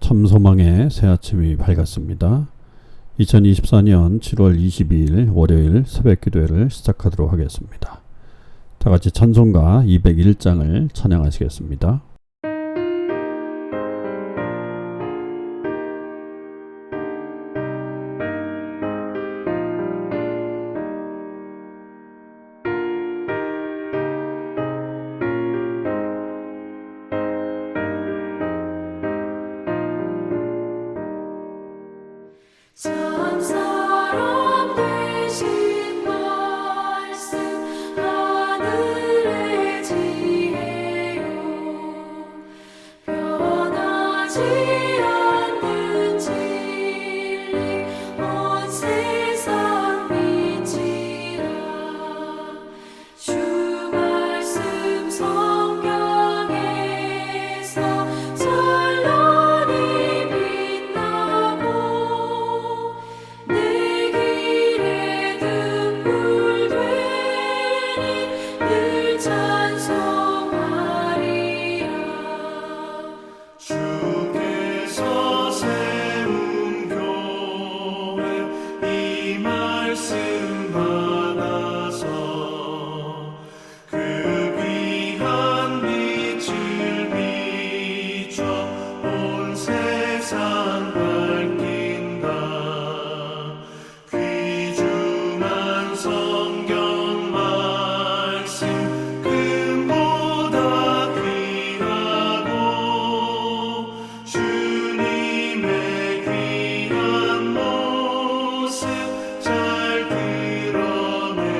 참소망의 새 아침이 밝았습니다. 2024년 7월 22일 월요일 새벽 기도회를 시작하도록 하겠습니다. 다 같이 찬송가 201장을 찬양하시겠습니다. 참 사람 되신 말씀 하늘의 지혜요 변하지 않는 진리 온 세상 비치라 주 말씀 성경에서 찬란히 빛나고 내 길에 등불 되니 늘 찬송하리라 주께서 세운 교회 이 말씀 받아서 그 귀한 빛을 비춰 온 세상 밝힌다 귀중한 성경 말씀 금보다 귀하고 주님의 귀한 모습 잘 드러내도다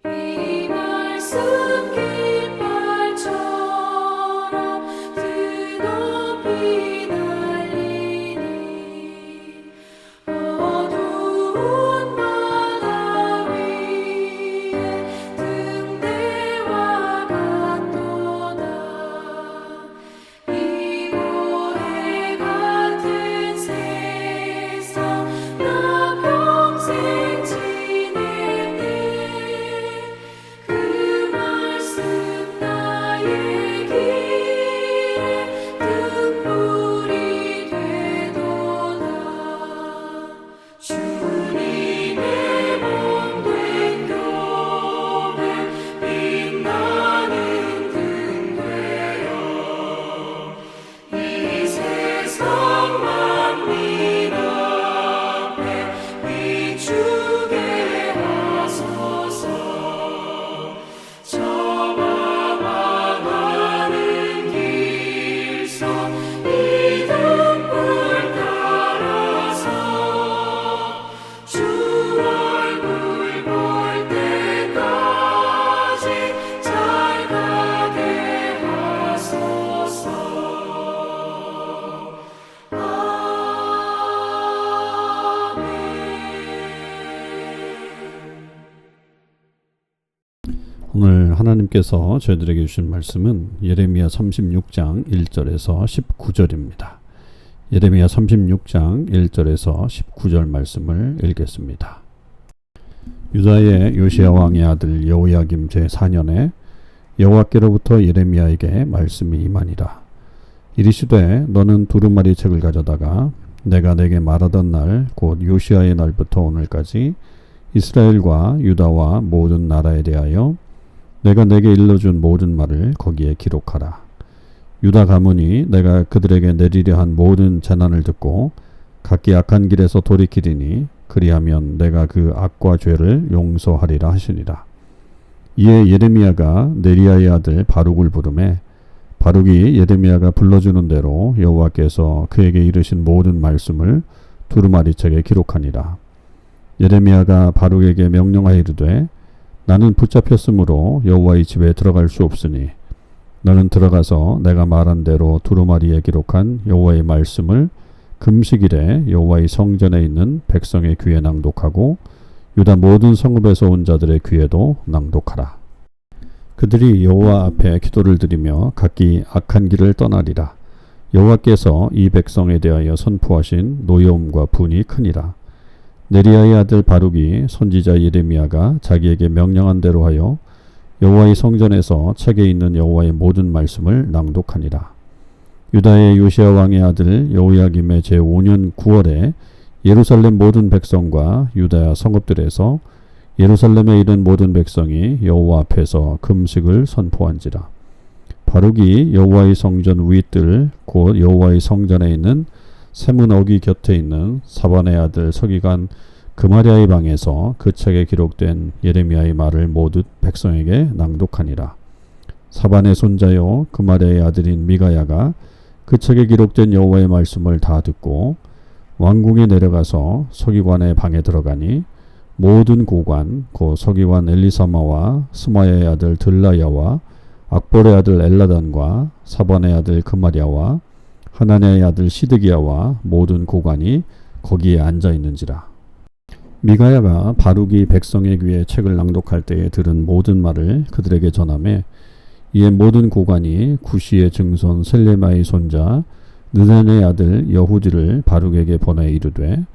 이 말씀 깃발처럼 드높이 날리니 어두운 바다 위에 등대와 같도다 이고해 같은 세상 나 평생 지낼게 그 말씀 나의 길에 등불이 되도다 주님의 몸된 교회 빛나는 등 되어 이 세상 만민 앞에 비추게 하소서 저와 망하는 길선 이 등불 따라서 주 얼굴 볼 때까지 잘 가게 하소서 오늘 하나님께서 저희들에게 주신 말씀은 예레미야 36장 1절에서 19절입니다. 예레미야 36장 1절에서 19절 말씀을 읽겠습니다. 유다의 요시야 왕의 아들 여호야김 제4년에 여호와께로부터 예레미야에게 말씀이 임하니라. 이르시되 너는 두루마리 책을 가져다가 내가 내게 말하던 날 곧 요시야의 날부터 오늘까지 이스라엘과 유다와 모든 나라에 대하여 내가 내게 일러준 모든 말을 거기에 기록하라. 유다 가문이 내가 그들에게 내리려 한 모든 재난을 듣고 각기 악한 길에서 돌이키리니 그리하면 내가 그 악과 죄를 용서하리라 하시니라. 이에 예레미야가 네리야의 아들 바룩을 부르매 바룩이 예레미야가 불러주는 대로 여호와께서 그에게 이르신 모든 말씀을 두루마리 책에 기록하니라. 예레미야가 바룩에게 명령하이르되 나는 붙잡혔으므로 여호와의 집에 들어갈 수 없으니 너는 들어가서 내가 말한 대로 두루마리에 기록한 여호와의 말씀을 금식일에 여호와의 성전에 있는 백성의 귀에 낭독하고 유다 모든 성읍에서 온 자들의 귀에도 낭독하라. 그들이 여호와 앞에 기도를 드리며 각기 악한 길을 떠나리라. 여호와께서 이 백성에 대하여 선포하신 노여움과 분이 크니라. 네리야의 아들 바룩이 선지자 예레미야가 자기에게 명령한 대로 하여 여호와의 성전에서 책에 있는 여호와의 모든 말씀을 낭독하니라. 유다의 요시야 왕의 아들 여호야김의 제5년 9월에 예루살렘 모든 백성과 유다 성읍들에서 예루살렘에 이른 모든 백성이 여호와 앞에서 금식을 선포한지라. 바룩이 여호와의 성전 윗뜰 곧 여호와의 성전에 있는 세문 어귀 곁에 있는 사반의 아들 서기관 그마랴의 방에서 그 책에 기록된 예레미야의 말을 모두 백성에게 낭독하니라. 사반의 손자요 그마랴의 아들인 미가야가 그 책에 기록된 여호와의 말씀을 다 듣고 왕궁에 내려가서 서기관의 방에 들어가니 모든 고관 곧 서기관 엘리사마와 스마야의 아들 들라야와 악볼의 아들 엘라단과 사반의 아들 그마랴와 하나냐의 아들 시드기야와 모든 고관이 거기에 앉아 있는지라. 미가야가 바룩이 백성의 귀에 책을 낭독할 때에 들은 모든 말을 그들에게 전하매 이에 모든 고관이 구시의 증손 셀레마의 손자 느단의 아들 여후디를 바룩에게 보내 이르되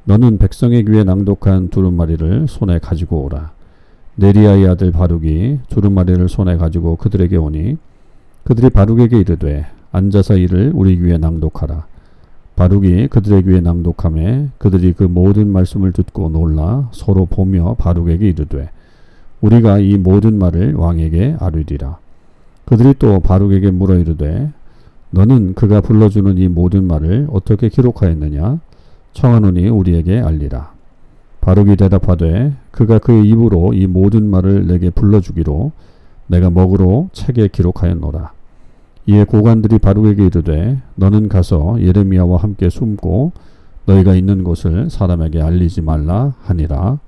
너는 백성의 귀에 낭독한 두루마리를 손에 가지고 오라. 네리야의 아들 바룩이 두루마리를 손에 가지고 그들에게 오니 그들이 바룩에게 이르되 앉아서 이를 우리 귀에 낭독하라. 바룩이 그들의 귀에 낭독하매 그들이 그 모든 말씀을 듣고 놀라 서로 보며 바룩에게 이르되 우리가 이 모든 말을 왕에게 아뢰리라. 그들이 또 바룩에게 물어 이르되 너는 그가 불러주는 이 모든 말을 어떻게 기록하였느냐? 청하노니 우리에게 알리라. 바룩이 대답하되 그가 그의 입으로 이 모든 말을 내게 불러주기로 내가 먹으로 책에 기록하였노라. 이에 고관들이 바룩에게 이르되 너는 가서 예레미야와 함께 숨고 너희가 있는 곳을 사람에게 알리지 말라 하니라.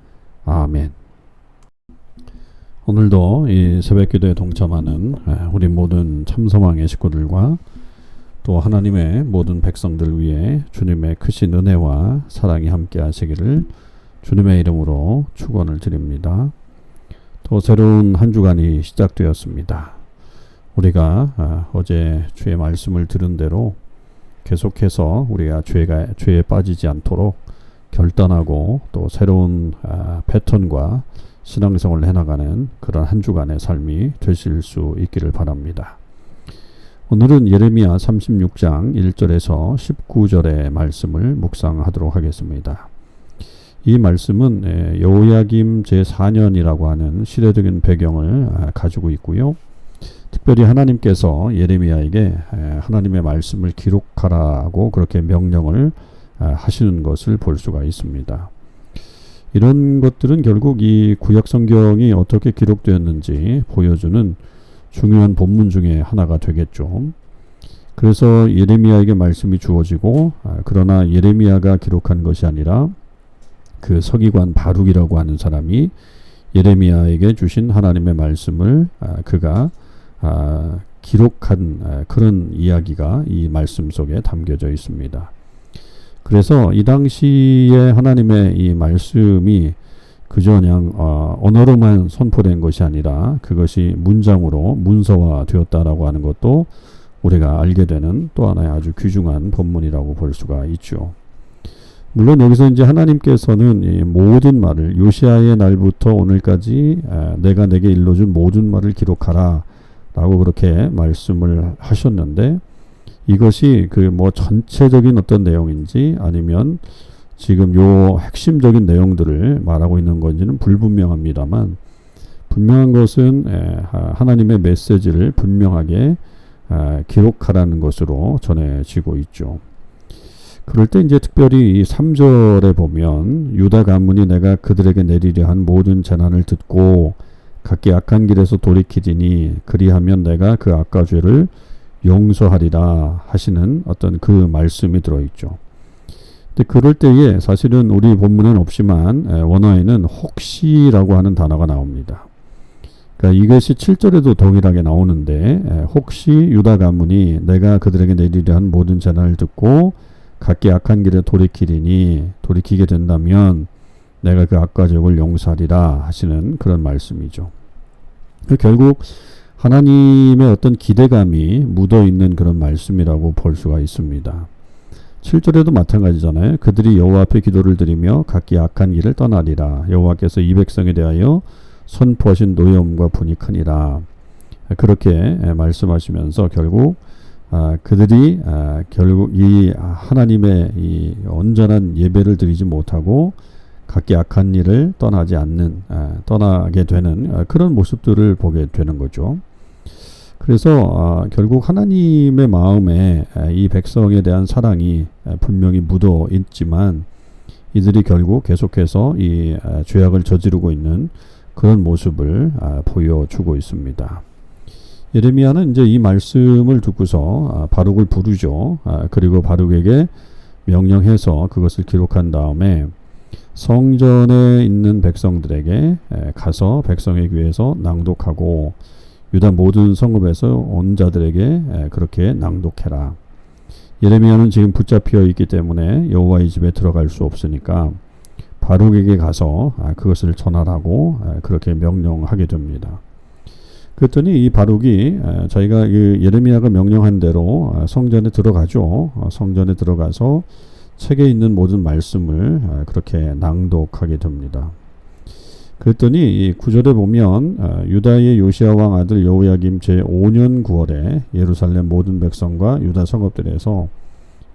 아멘. 오늘도 이 새벽기도에 동참하는 우리 모든 참소망의 식구들과 또 하나님의 모든 백성들 위해 주님의 크신 은혜와 사랑이 함께 하시기를 주님의 이름으로 축원을 드립니다. 또 새로운 한 주간이 시작되었습니다. 우리가 어제 주의 말씀을 들은 대로 계속해서 우리가 죄에 빠지지 않도록 결단하고 또 새로운 패턴과 신앙생활을 해나가는 그런 한 주간의 삶이 되실 수 있기를 바랍니다. 오늘은 예레미야 36장 1절에서 19절의 말씀을 묵상하도록 하겠습니다. 이 말씀은 여호야김 제4년이라고 하는 시대적인 배경을 가지고 있고요. 특별히 하나님께서 예레미야에게 하나님의 말씀을 기록하라고 그렇게 명령을 하시는 것을 볼 수가 있습니다. 이런 것들은 결국 이 구약 성경이 어떻게 기록되었는지 보여주는 중요한 본문 중에 하나가 되겠죠. 그래서 예레미야에게 말씀이 주어지고 그러나 예레미야가 기록한 것이 아니라 그 서기관 바룩이라고 하는 사람이 예레미야에게 주신 하나님의 말씀을 그가 기록한 그런 이야기가 이 말씀 속에 담겨져 있습니다. 그래서 이 당시에 하나님의 이 말씀이 그저 그냥 언어로만 선포된 것이 아니라 그것이 문장으로 문서화 되었다라고 하는 것도 우리가 알게 되는 또 하나의 아주 귀중한 본문이라고 볼 수가 있죠. 물론 여기서 이제 하나님께서는 이 모든 말을 요시아의 날부터 오늘까지 내가 내게 일러준 모든 말을 기록하라 라고 그렇게 말씀을 하셨는데 이것이 그 뭐 전체적인 어떤 내용인지 아니면 지금 요 핵심적인 내용들을 말하고 있는 건지는 불분명합니다만 분명한 것은 하나님의 메시지를 분명하게 기록하라는 것으로 전해지고 있죠. 그럴 때 이제 특별히 이 3절에 보면 유다 가문이 내가 그들에게 내리려 한 모든 재난을 듣고 각기 악한 길에서 돌이키리니 그리하면 내가 그 악과 죄를 용서하리라 하시는 어떤 그 말씀이 들어있죠. 근데 그럴 때에 사실은 우리 본문에는 없지만 원어에는 혹시라고 하는 단어가 나옵니다. 그러니까 이것이 7절에도 동일하게 나오는데 혹시 유다 가문이 내가 그들에게 내리려 한 모든 재난을 듣고 각기 악한 길에 돌이키게 된다면 내가 그 악과 죄악을 용서하리라 하시는 그런 말씀이죠. 결국 하나님의 어떤 기대감이 묻어있는 그런 말씀이라고 볼 수가 있습니다. 7절에도 마찬가지잖아요. 그들이 여호와 앞에 기도를 드리며 각기 악한 길을 떠나리라. 여호와께서 이 백성에 대하여 선포하신 노여움과 분이 크니라. 그렇게 말씀하시면서 결국 그들이 결국 이 하나님의 이 온전한 예배를 드리지 못하고 각기 악한 일을 떠나게 되는 그런 모습들을 보게 되는 거죠. 그래서 결국 하나님의 마음에 이 백성에 대한 사랑이 분명히 묻어 있지만 이들이 결국 계속해서 이 죄악을 저지르고 있는 그런 모습을 보여주고 있습니다. 예레미야는 이제 이 말씀을 듣고서 바룩을 부르죠. 그리고 바룩에게 명령해서 그것을 기록한 다음에 성전에 있는 백성들에게 가서 백성의 귀에서 낭독하고 유다 모든 성읍에서 온 자들에게 그렇게 낭독해라. 예레미야는 지금 붙잡혀 있기 때문에 여호와의 집에 들어갈 수 없으니까 바룩에게 가서 그것을 전하라고 그렇게 명령하게 됩니다. 그랬더니 이 바룩이 자기가 예레미야가 명령한 대로 성전에 들어가죠. 성전에 들어가서 책에 있는 모든 말씀을 그렇게 낭독하게 됩니다. 그랬더니 이 9절에 보면 유다의 요시야 왕 아들 여호야김 제5년 9월에 예루살렘 모든 백성과 유다 성읍들에서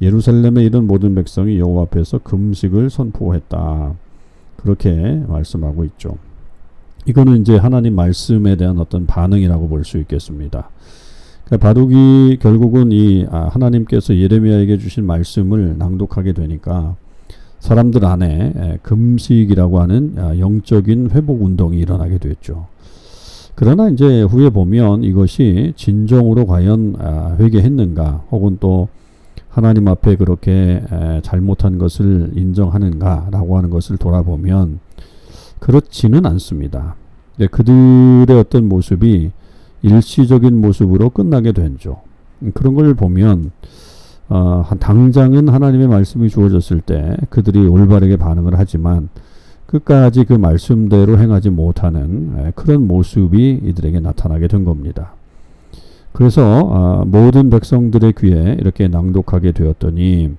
예루살렘에 이른 모든 백성이 여호와 앞에서 금식을 선포했다. 그렇게 말씀하고 있죠. 이거는 이제 하나님 말씀에 대한 어떤 반응이라고 볼 수 있겠습니다. 그러니까 바룩이 결국은 이 하나님께서 예레미야에게 주신 말씀을 낭독하게 되니까 사람들 안에 금식이라고 하는 영적인 회복 운동이 일어나게 됐죠. 그러나 이제 후에 보면 이것이 진정으로 과연 회개했는가 혹은 또 하나님 앞에 그렇게 잘못한 것을 인정하는가라고 하는 것을 돌아보면 그렇지는 않습니다. 그들의 어떤 모습이 일시적인 모습으로 끝나게 되죠. 그런 걸 보면 당장은 하나님의 말씀이 주어졌을 때 그들이 올바르게 반응을 하지만 끝까지 그 말씀대로 행하지 못하는 그런 모습이 이들에게 나타나게 된 겁니다. 그래서 모든 백성들의 귀에 이렇게 낭독하게 되었더니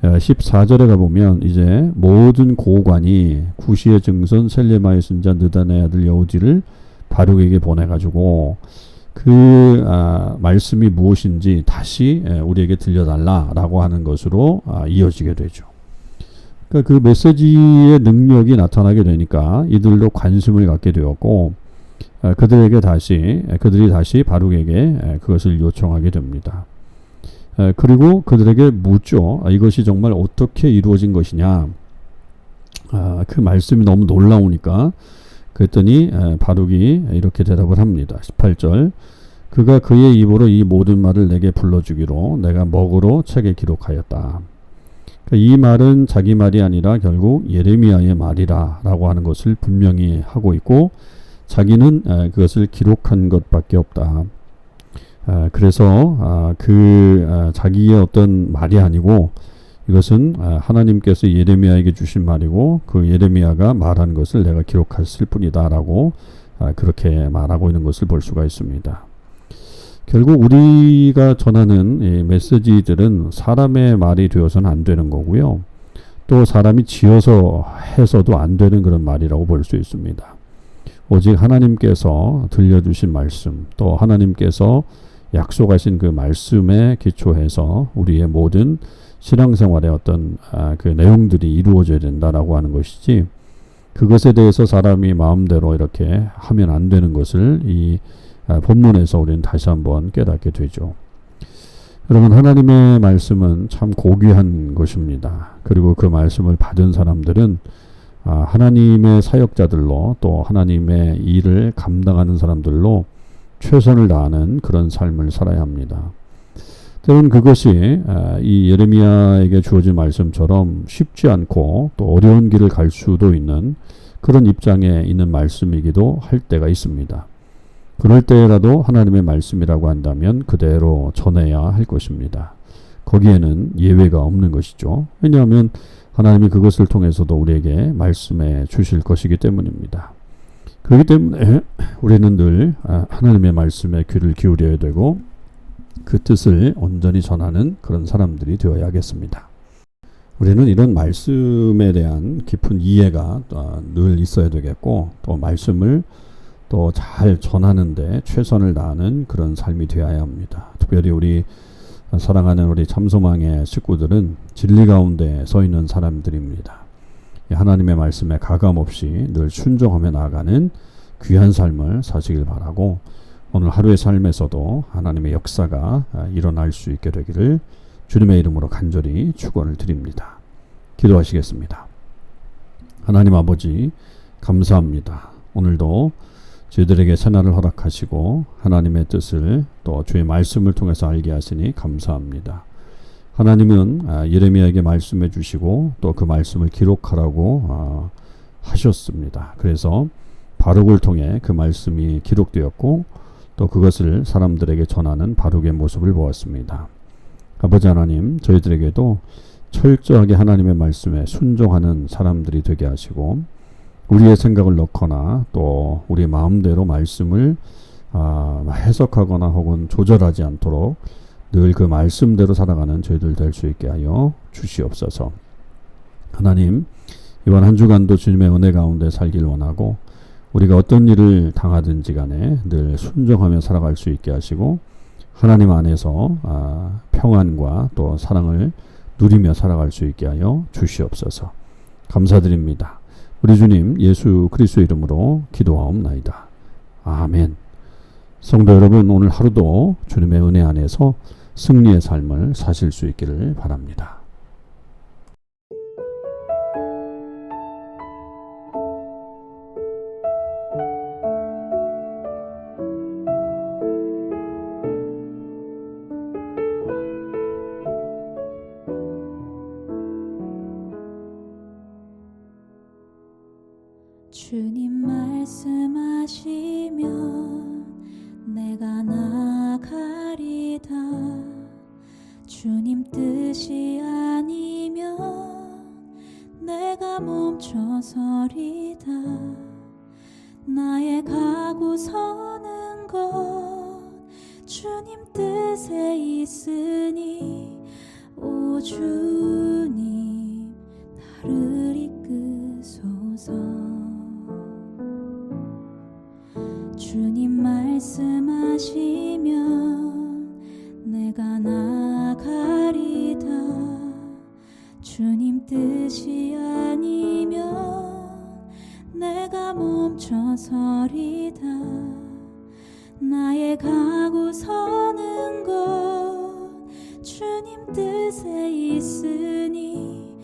14절에 가보면 이제 모든 고관이 구시의 증손 셀레마의 손자 느단의 아들 여우디를 바룩에게 보내가지고 그 말씀이 무엇인지 다시 우리에게 들려달라라고 하는 것으로 이어지게 되죠. 그러니까 그 메시지의 능력이 나타나게 되니까 이들도 관심을 갖게 되었고 그들이 다시 바룩에게 그것을 요청하게 됩니다. 그리고 그들에게 묻죠. 이것이 정말 어떻게 이루어진 것이냐. 그 말씀이 너무 놀라우니까 그랬더니 바룩이 이렇게 대답을 합니다. 18절 그가 그의 입으로 이 모든 말을 내게 불러주기로 내가 먹으로 책에 기록하였다. 그러니까 이 말은 자기 말이 아니라 결국 예레미야의 말이라 라고 하는 것을 분명히 하고 있고 자기는 그것을 기록한 것밖에 없다. 그래서 자기의 어떤 말이 아니고 이것은 하나님께서 예레미야에게 주신 말이고 그 예레미야가 말한 것을 내가 기록했을 뿐이다 라고 그렇게 말하고 있는 것을 볼 수가 있습니다. 결국 우리가 전하는 이 메시지들은 사람의 말이 되어서는 안 되는 거고요. 또 사람이 지어서 해서도 안 되는 그런 말이라고 볼 수 있습니다. 오직 하나님께서 들려주신 말씀 또 하나님께서 약속하신 그 말씀에 기초해서 우리의 모든 신앙생활의 어떤 그 내용들이 이루어져야 된다라고 하는 것이지 그것에 대해서 사람이 마음대로 이렇게 하면 안 되는 것을 이 본문에서 우리는 다시 한번 깨닫게 되죠. 여러분 하나님의 말씀은 참 고귀한 것입니다. 그리고 그 말씀을 받은 사람들은 하나님의 사역자들로 또 하나님의 일을 감당하는 사람들로 최선을 다하는 그런 삶을 살아야 합니다. 때로는 그것이 이 예레미야에게 주어진 말씀처럼 쉽지 않고 또 어려운 길을 갈 수도 있는 그런 입장에 있는 말씀이기도 할 때가 있습니다. 그럴 때라도 하나님의 말씀이라고 한다면 그대로 전해야 할 것입니다. 거기에는 예외가 없는 것이죠. 왜냐하면 하나님이 그것을 통해서도 우리에게 말씀해 주실 것이기 때문입니다. 그렇기 때문에 우리는 늘 하나님의 말씀에 귀를 기울여야 되고 그 뜻을 온전히 전하는 그런 사람들이 되어야겠습니다. 우리는 이런 말씀에 대한 깊은 이해가 늘 있어야 되겠고 또 말씀을 또 잘 전하는데 최선을 다하는 그런 삶이 되어야 합니다. 특별히 우리 사랑하는 우리 참소망의 식구들은 진리 가운데 서 있는 사람들입니다. 하나님의 말씀에 가감없이 늘 순종하며 나아가는 귀한 삶을 사시길 바라고 오늘 하루의 삶에서도 하나님의 역사가 일어날 수 있게 되기를 주님의 이름으로 간절히 축원을 드립니다. 기도하시겠습니다. 하나님 아버지 감사합니다. 오늘도 저희들에게 새날을 허락하시고 하나님의 뜻을 또 주의 말씀을 통해서 알게 하시니 감사합니다. 하나님은 예레미야에게 말씀해 주시고 또 그 말씀을 기록하라고 하셨습니다. 그래서 바룩을 통해 그 말씀이 기록되었고 또 그것을 사람들에게 전하는 바룩의 모습을 보았습니다. 아버지 하나님, 저희들에게도 철저하게 하나님의 말씀에 순종하는 사람들이 되게 하시고 우리의 생각을 넣거나 또 우리 마음대로 말씀을 해석하거나 혹은 조절하지 않도록 늘 그 말씀대로 살아가는 저희들 될 수 있게 하여 주시옵소서. 하나님, 이번 한 주간도 주님의 은혜 가운데 살길 원하고 우리가 어떤 일을 당하든지 간에 늘 순종하며 살아갈 수 있게 하시고 하나님 안에서 평안과 또 사랑을 누리며 살아갈 수 있게 하여 주시옵소서. 감사드립니다. 우리 주님 예수 그리스도 이름으로 기도하옵나이다. 아멘. 성도 여러분, 오늘 하루도 주님의 은혜 안에서 승리의 삶을 사실 수 있기를 바랍니다. 주님 말씀하시면 내가 나가리다. 주님 뜻이 아니면 내가 멈춰서리다. 나의 가고 서는 것 주님 뜻에 있으니 오 주님 나를 이끄소서. 주님 말씀하시면 내가 나가리다. 주님 뜻이 아니면 내가 멈춰서리다. 나의 가고 서는 것 주님 뜻에 있으니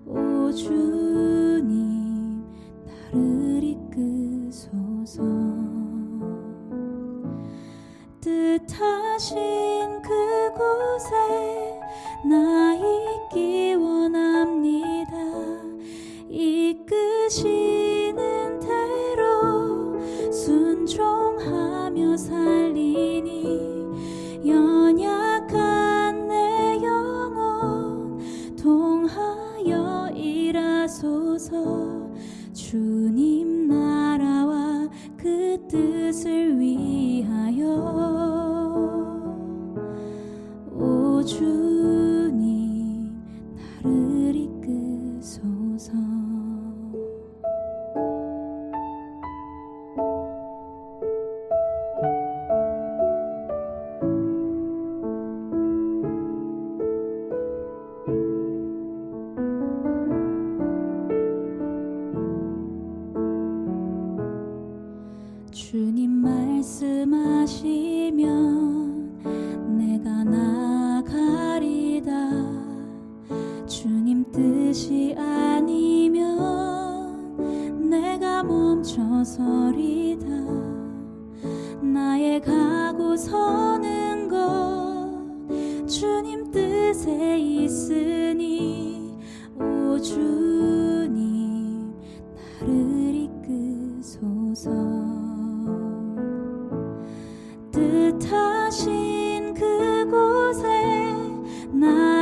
오 주님 나를 이끄소서. 뜻하신 그곳에 나 있기 원합니다. 이끄시는 대로 순종하며 살리니 연약한 내 영혼 통하여 일하소서. 주님 나라와 그 뜻을 위하여 오 주님 나를 이끄소서. 주님 말씀하시면 내가 나가리다. 주님 뜻이 아니면 내가 멈춰서리다. 나의 가고 서는 것 주님 뜻에 있으니 오 주님 나를 이끄소서. 뜻하신 그곳에 나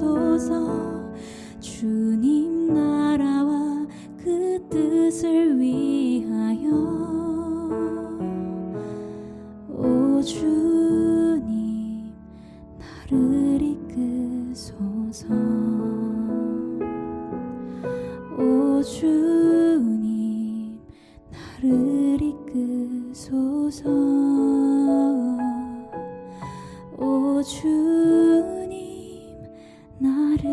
주소서. 주님 나라와 그 뜻을 위하여 오 주님 나를 이끄소서. 오 주님 나를 이끄소서. 오 주님 나를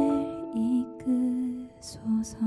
이끄소서.